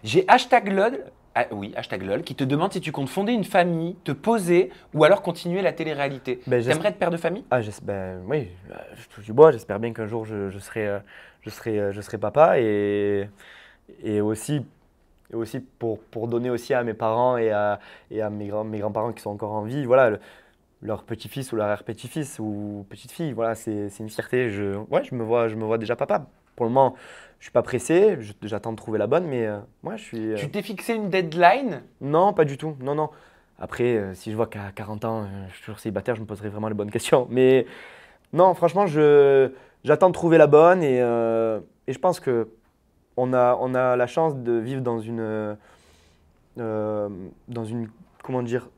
J'ai hashtag LOL, ah oui, hashtag LOL, qui te demande si tu comptes fonder une famille, te poser ou alors continuer la télé-réalité. Ben, T'aimerais être père de famille? ben, oui, je touche du bois. J'espère bien qu'un jour je serai papa et aussi, pour donner aussi à mes parents et à mes grands-parents qui sont encore en vie, voilà, leur petit-fils ou leur arrière-petit-fils ou petite-fille, voilà, c'est une fierté. Ouais, je me vois déjà papa. Pour le moment, je suis pas pressé, j'attends de trouver la bonne, mais moi, je suis. Tu t'es fixé une deadline? Non, pas du tout. Non, non. Après, si je vois qu'à 40 ans, je suis toujours célibataire, je me poserai vraiment les bonnes questions. Mais non, franchement, j'attends de trouver la bonne et je pense que on a la chance de vivre dans une, comment dire,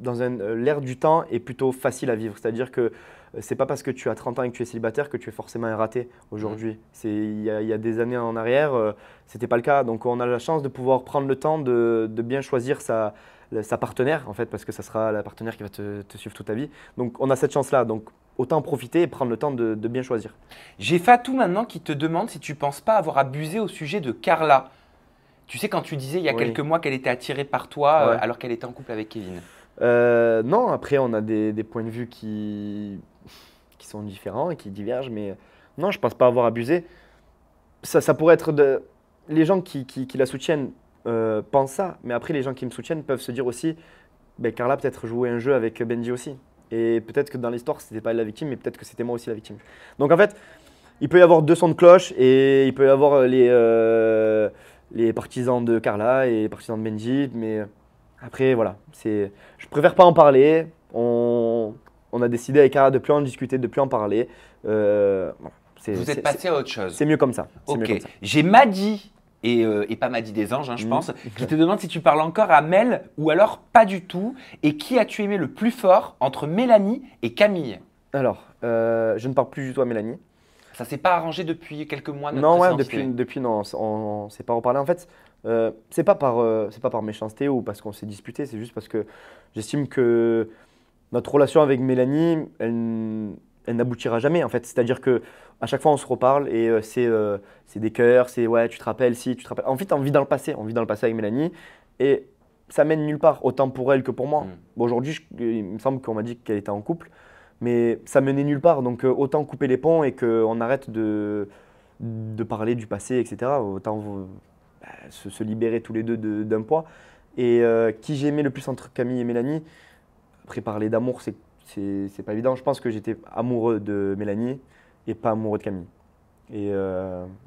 l'ère du temps est plutôt facile à vivre. C'est-à-dire que c'est pas parce que tu as 30 ans et que tu es célibataire que tu es forcément un raté aujourd'hui. Il y a des années en arrière, c'était pas le cas. Donc on a la chance de pouvoir prendre le temps de bien choisir sa partenaire, en fait, parce que ça sera la partenaire qui va te suivre toute ta vie. Donc on a cette chance-là. Donc autant en profiter et prendre le temps de bien choisir. J'ai Fatou maintenant qui te demande si tu penses pas avoir abusé au sujet de Carla. Tu sais, quand tu disais il y a Oui. quelques mois qu'elle était attirée par toi Ouais. alors qu'elle était en couple avec Kevin. Non, après on a des points de vue qui sont différents et qui divergent, mais non, je pense pas avoir abusé. Ça pourrait être les gens qui la soutiennent pensent ça, mais après les gens qui me soutiennent peuvent se dire aussi, ben, Carla peut-être jouer un jeu avec Benji aussi. Et peut-être que dans l'histoire, c'était pas elle la victime, mais peut-être que c'était moi aussi la victime. Donc en fait, il peut y avoir deux sons de cloche et il peut y avoir les partisans de Carla et les partisans de Benji, mais après voilà, je préfère pas en parler. On a décidé avec Carla de plus en discuter, de plus en parler. Voilà. Vous êtes passé à autre chose. C'est mieux comme ça. C'est mieux Ok. comme ça. J'ai Madi, et pas Madi des Anges, hein, je Mhm. pense, qui te demande si tu parles encore à Mel ou alors pas du tout. Et qui as-tu aimé le plus fort entre Mélanie et Camille? Alors, je ne parle plus du tout à Mélanie. Ça s'est pas arrangé depuis quelques mois, notre Non, ouais, précédente idée. depuis non, on ne s'est pas reparlé. En fait, c'est pas par méchanceté ou parce qu'on s'est disputé, c'est juste parce que j'estime que notre relation avec Mélanie, elle n'aboutira jamais. En fait, c'est-à-dire que à chaque fois on se reparle et c'est des cœurs, c'est ouais, tu te rappelles, si tu te rappelles. En fait, on vit dans le passé avec Mélanie et ça mène nulle part, autant pour elle que pour moi. Mm. Bon, aujourd'hui, il me semble qu'on m'a dit qu'elle était en couple, mais ça menait nulle part. Donc autant couper les ponts et qu'on arrête de parler du passé, etc. Autant se libérer tous les deux d'un poids. Et qui j'ai aimé le plus entre Camille et Mélanie, après parler d'amour, c'est pas évident. Je pense que j'étais amoureux de Mélanie et pas amoureux de Camille. Et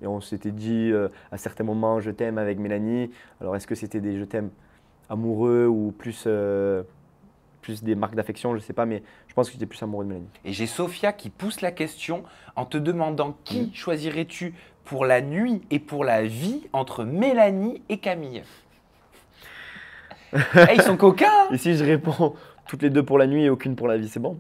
on s'était dit à certains moments je t'aime avec Mélanie. Alors est-ce que c'était des je t'aime amoureux ou plus des marques d'affection, je sais pas, mais je pense que j'étais plus amoureux de Mélanie. Et j'ai Sophia qui pousse la question en te demandant qui choisirais-tu pour la nuit et pour la vie entre Mélanie et Camille? Eh, ils sont coquins, hein. Et si je réponds toutes les deux pour la nuit et aucune pour la vie, c'est bon?